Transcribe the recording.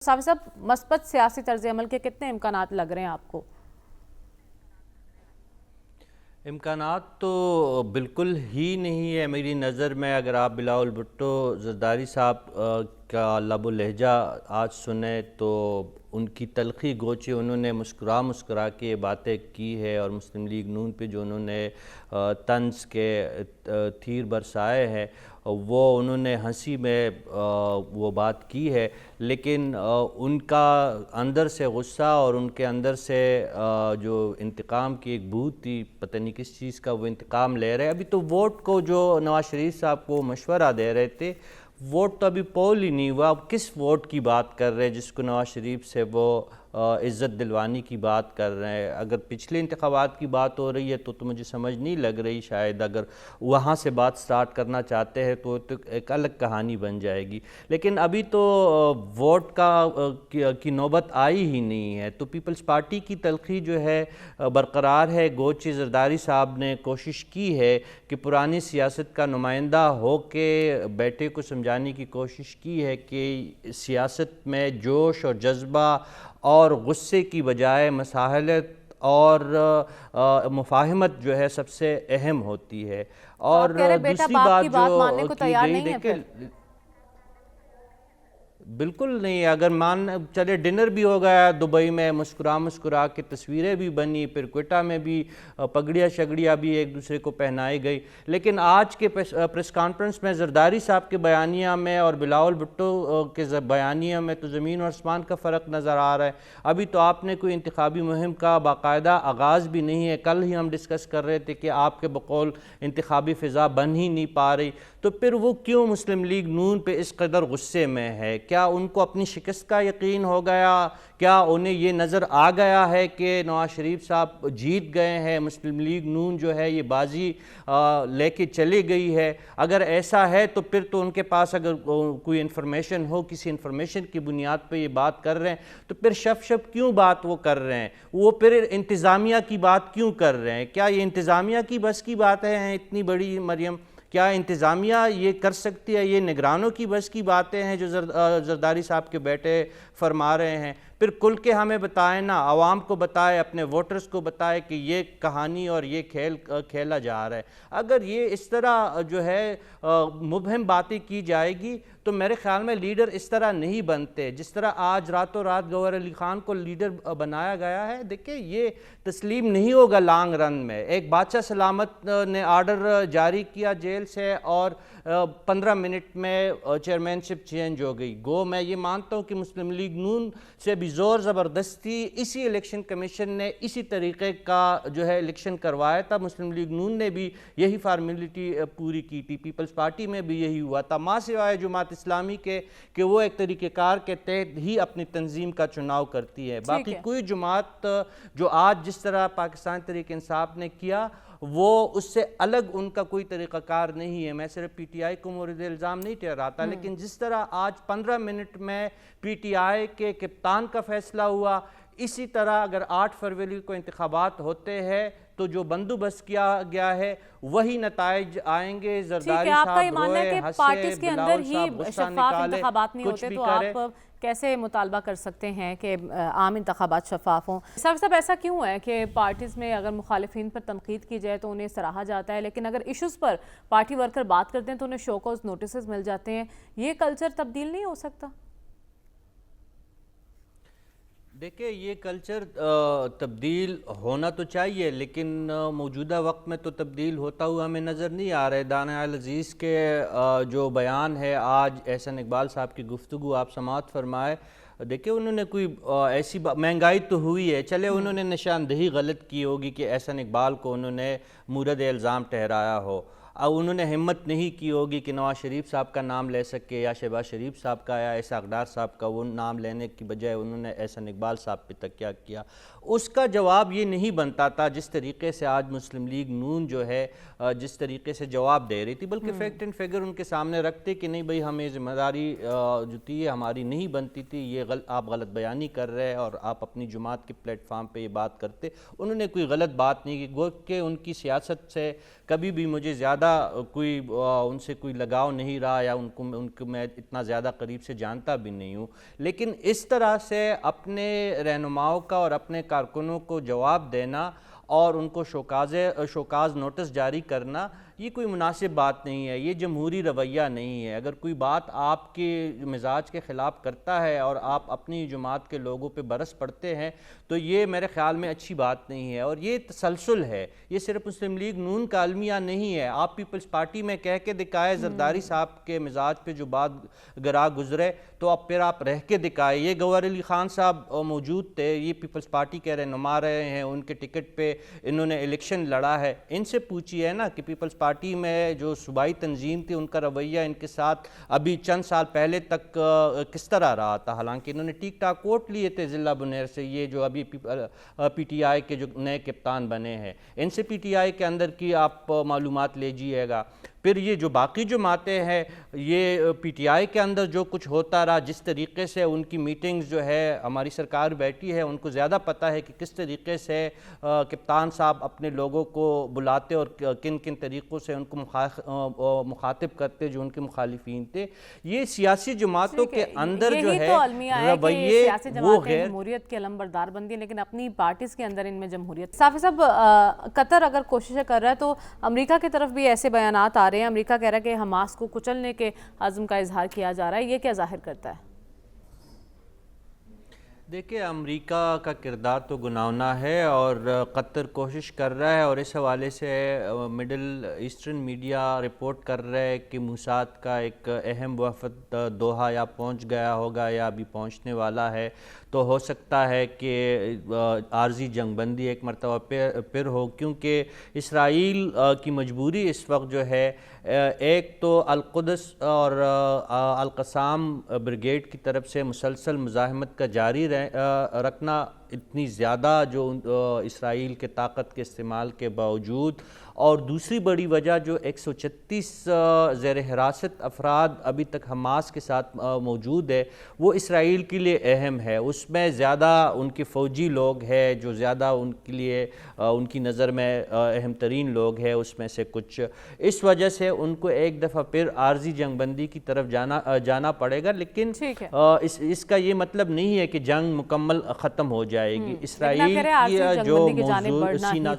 صافی صاحب، مثبت سیاسی طرز عمل کے کتنے امکانات لگ رہے ہیں آپ کو؟ امکانات تو بالکل ہی نہیں ہے میری نظر میں. اگر آپ بلاول بھٹو زرداری صاحب کا لب و لہجہ آج سنیں تو ان کی تلخی گوچے انہوں نے مسکرا کے باتیں کی ہے، اور مسلم لیگ نون پہ جو انہوں نے طنز کے تیر برسائے ہیں وہ انہوں نے ہنسی میں وہ بات کی ہے، لیکن ان کا اندر سے غصہ اور ان کے اندر سے جو انتقام کی ایک بھوت تھی، پتہ نہیں کس چیز کا وہ انتقام لے رہے. ابھی تو ووٹ کو جو نواز شریف صاحب کو مشورہ دے رہے تھے، ووٹ تو ابھی پول ہی نہیں ہوا. اب کس ووٹ کی بات کر رہے ہیں جس کو نواز شریف سے وہ عزت دلوانی کی بات کر رہے ہیں؟ اگر پچھلے انتخابات کی بات ہو رہی ہے تو مجھے سمجھ نہیں لگ رہی. شاید اگر وہاں سے بات سٹارٹ کرنا چاہتے ہیں تو ایک الگ کہانی بن جائے گی. لیکن ابھی تو ووٹ کی نوبت آئی ہی نہیں ہے. تو پیپلز پارٹی کی تلخی جو ہے برقرار ہے. گوچے زرداری صاحب نے کوشش کی ہے کہ پرانی سیاست کا نمائندہ ہو کے بیٹے کو سمجھانے کی کوشش کی ہے کہ سیاست میں جوش اور جذبہ اور غصے کی بجائے مصالحت اور مفاہمت جو ہے سب سے اہم ہوتی ہے. تو اور آپ کہہ رہے بیٹا دوسری باپ کی بات جو بات ماننے کو کی تیار گئی، نہیں ہے دیکھیں پھر؟ بالکل نہیں. اگر چلے ڈنر بھی ہو گیا دبئی میں، مسکرا کے تصویریں بھی بنی، پھر کوئٹہ میں بھی پگڑیاں شگڑیاں بھی ایک دوسرے کو پہنائی گئی، لیکن آج کے پریس کانفرنس میں زرداری صاحب کے بیانیہ میں اور بلاول بھٹو کے بیانیہ میں تو زمین و آسمان کا فرق نظر آ رہا ہے. ابھی تو آپ نے کوئی انتخابی مہم کا باقاعدہ آغاز بھی نہیں ہے. کل ہی ہم ڈسکس کر رہے تھے کہ آپ کے بقول انتخابی فضا بن ہی نہیں پا رہی. تو پھر وہ کیوں مسلم لیگ نون پہ اس قدر غصے میں ہے؟ کیا ان کو اپنی شکست کا یقین ہو گیا؟ کیا انہیں یہ نظر آ گیا ہے کہ نواز شریف صاحب جیت گئے ہیں، مسلم لیگ نون جو ہے یہ بازی لے کے چلی گئی ہے؟ اگر ایسا ہے تو پھر تو ان کے پاس اگر کوئی انفارمیشن ہو، کسی انفارمیشن کی بنیاد پہ یہ بات کر رہے ہیں، تو پھر شپ کیوں بات وہ کر رہے ہیں؟ وہ پھر انتظامیہ کی بات کیوں کر رہے ہیں؟ کیا یہ انتظامیہ کی بس کی باتیں ہیں اتنی بڑی مریم؟ کیا انتظامیہ یہ کر سکتی ہے؟ یہ نگرانوں کی بس کی باتیں ہیں جو زرداری صاحب کے بیٹے فرما رہے ہیں؟ پھر کھل کے ہمیں بتائیں نا، عوام کو بتائے، اپنے ووٹرز کو بتائے کہ یہ کہانی اور یہ کھیل کھیلا جا رہا ہے. اگر یہ اس طرح جو ہے مبہم باتیں کی جائے گی تو میرے خیال میں لیڈر اس طرح نہیں بنتے. جس طرح آج راتوں رات گوہر علی خان کو لیڈر بنایا گیا ہے، دیکھیں یہ تسلیم نہیں ہوگا لانگ رن میں. ایک بادشاہ سلامت نے آرڈر جاری کیا جیل سے اور 15 منٹ میں چیئرمین شپ چینج ہو گئی. گو میں یہ مانتا ہوں کہ مسلم لیگ نون سے بھی زور زبردستی اسی الیکشن کمیشن نے اسی طریقے کا جو ہے الیکشن کروایا تھا. مسلم لیگ نون نے بھی یہی فارمیلٹی پوری کی تھی. پیپلز پارٹی میں بھی یہی ہوا تھا، ماں سوائے جماعت اسلامی کے کہ وہ ایک طریقہ کار کے تحت ہی اپنی تنظیم کا چناؤ کرتی ہے. ٹھیک باقی ہے. کوئی جماعت جو آج جس طرح پاکستان تحریک انصاف نے کیا، وہ اس سے الگ ان کا کوئی طریقہ کار نہیں ہے. میں صرف پی ٹی آئی کو مورد الزام نہیں ٹھہراتا، لیکن جس طرح آج 15 منٹ میں پی ٹی آئی کے کپتان کا فیصلہ ہوا، اسی طرح اگر 8 فروری کو انتخابات ہوتے ہیں تو جو بندوبست کیا گیا ہے وہی نتائج آئیں گے. ٹھیک ہے، زرداری آپ کا یہ صاحب ماننا ہے روئے، کہ ہنسے، پارٹیز کے اندر بلاول ہی صاحب غصہ شفاف نکالے، انتخابات نہیں کچھ ہوتے، بھی تو کرے. آپ کیسے مطالبہ کر سکتے ہیں کہ عام انتخابات شفاف ہوں؟ صاحب ایسا کیوں ہے کہ پارٹیز میں اگر مخالفین پر تنقید کی جائے تو انہیں سراہا جاتا ہے، لیکن اگر ایشوز پر پارٹی ورکر بات کرتے ہیں تو انہیں شو کوز نوٹسز مل جاتے ہیں؟ یہ کلچر تبدیل نہیں ہو سکتا؟ دیکھیں یہ کلچر تبدیل ہونا تو چاہیے، لیکن موجودہ وقت میں تو تبدیل ہوتا ہوا ہمیں نظر نہیں آ رہا ہے. دانیال العزیز کے جو بیان ہے آج، احسن اقبال صاحب کی گفتگو آپ سماعت فرمائے. دیکھیں انہوں نے کوئی ایسی مہنگائی تو ہوئی ہے، چلے انہوں نے نشاندہی غلط کی ہوگی کہ احسن اقبال کو انہوں نے مورد الزام ٹھہرایا ہو. اب انہوں نے ہمت نہیں کی ہوگی کہ نواز شریف صاحب کا نام لے سکے یا شہباز شریف صاحب کا یا اسحاق ڈار صاحب کا. وہ نام لینے کی بجائے انہوں نے احسن اقبال صاحب پہ تکیہ کیا. اس کا جواب یہ نہیں بنتا تھا جس طریقے سے آج مسلم لیگ نون جو ہے جس طریقے سے جواب دے رہی تھی، بلکہ فیکٹ اینڈ فگر ان کے سامنے رکھتے کہ نہیں بھئی ہمیں ذمہ داری جو تھی ہماری نہیں بنتی تھی، یہ آپ غلط بیانی کر رہے اور آپ اپنی جماعت کے پلیٹ فارم پہ یہ بات کرتے. انہوں نے کوئی غلط بات نہیں کی. گو کہ ان کی سیاست سے کبھی بھی مجھے زیادہ زیادہ کوئی ان سے کوئی لگاؤ نہیں رہا یا ان کو میں اتنا زیادہ قریب سے جانتا بھی نہیں ہوں، لیکن اس طرح سے اپنے رہنماؤں کا اور اپنے کارکنوں کو جواب دینا اور ان کو شوکاز نوٹس جاری کرنا یہ کوئی مناسب بات نہیں ہے، یہ جمہوری رویہ نہیں ہے۔ اگر کوئی بات آپ کے مزاج کے خلاف کرتا ہے اور آپ اپنی جماعت کے لوگوں پہ برس پڑتے ہیں تو یہ میرے خیال میں اچھی بات نہیں ہے، اور یہ تسلسل ہے، یہ صرف مسلم لیگ نون کا المیہ نہیں ہے۔ آپ پیپلز پارٹی میں کہہ کے دکھائے، زرداری صاحب کے مزاج پہ جو بات گرا گزرے تو اب پھر آپ رہ کے دکھائے۔ یہ گوہر علی خان صاحب موجود تھے، یہ پیپلز پارٹی کے رہنما رہے ہیں، ان کے ٹکٹ پہ انہوں نے الیکشن لڑا ہے، ان سے پوچھیے نا کہ پیپلز پارٹی میں جو صوبائی تنظیم تھی ان کا رویہ ان کے ساتھ ابھی چند سال پہلے تک کس طرح رہا تھا، حالانکہ انہوں نے ٹیک ٹاک ووٹ لیے تھے ضلع بنیر سے، یہ جو ابھی پی ٹی آئی کے جو نئے کپتان بنے ہیں ان سے پی ٹی آئی کے اندر کی آپ معلومات لیجئے گا۔ پھر یہ جو باقی جماعتیں ہیں، یہ پی ٹی آئی کے اندر جو کچھ ہوتا رہا، جس طریقے سے ان کی میٹنگز جو ہے ہماری سرکار بیٹھی ہے، ان کو زیادہ پتہ ہے کہ کس طریقے سے کپتان صاحب اپنے لوگوں کو بلاتے اور کن کن طریقوں سے ان کو مخاطب کرتے جو ان کے مخالفین تھے۔ یہ سیاسی جماعتوں کے اندر جو ہے رویے وہ غیر جمہوریت کے علم بردار بندی، لیکن اپنی پارٹیز کے اندر ان میں جمہوریت۔ صافی صاحب، قطر اگر کوششیں کر رہا ہے تو امریکہ کی طرف بھی ایسے بیانات آ رہے ہیں، امریکہ کہہ رہا ہے کہ حماس کو کچلنے کے عزم کا اظہار کیا جا رہا ہے، یہ کیا ظاہر کرتا ہے؟ دیکھیں، امریکہ کا کردار تو گناہگار ہے اور قطر کوشش کر رہا ہے، اور اس حوالے سے مڈل ایسٹرن میڈیا رپورٹ کر رہا ہے کہ موساد کا ایک اہم وفد دوحہ یا پہنچ گیا ہوگا یا ابھی پہنچنے والا ہے، تو ہو سکتا ہے کہ عارضی جنگ بندی ایک مرتبہ پھر ہو، کیونکہ اسرائیل کی مجبوری اس وقت جو ہے ایک تو القدس اور القسام بریگیڈ کی طرف سے مسلسل مزاحمت کا جاری رکھنا، اتنی زیادہ جو اسرائیل کے طاقت کے استعمال کے باوجود، اور دوسری بڑی وجہ جو 136 زیر حراست افراد ابھی تک حماس کے ساتھ موجود ہے، وہ اسرائیل کے لیے اہم ہے۔ اس میں زیادہ ان کے فوجی لوگ ہیں جو زیادہ ان کے لیے ان کی نظر میں اہم ترین لوگ ہیں، اس میں سے کچھ، اس وجہ سے ان کو ایک دفعہ پھر عارضی جنگ بندی کی طرف جانا پڑے گا، لیکن اس کا یہ مطلب نہیں ہے کہ جنگ مکمل ختم ہو جائے گی۔ اسرائیل کی جو موضوع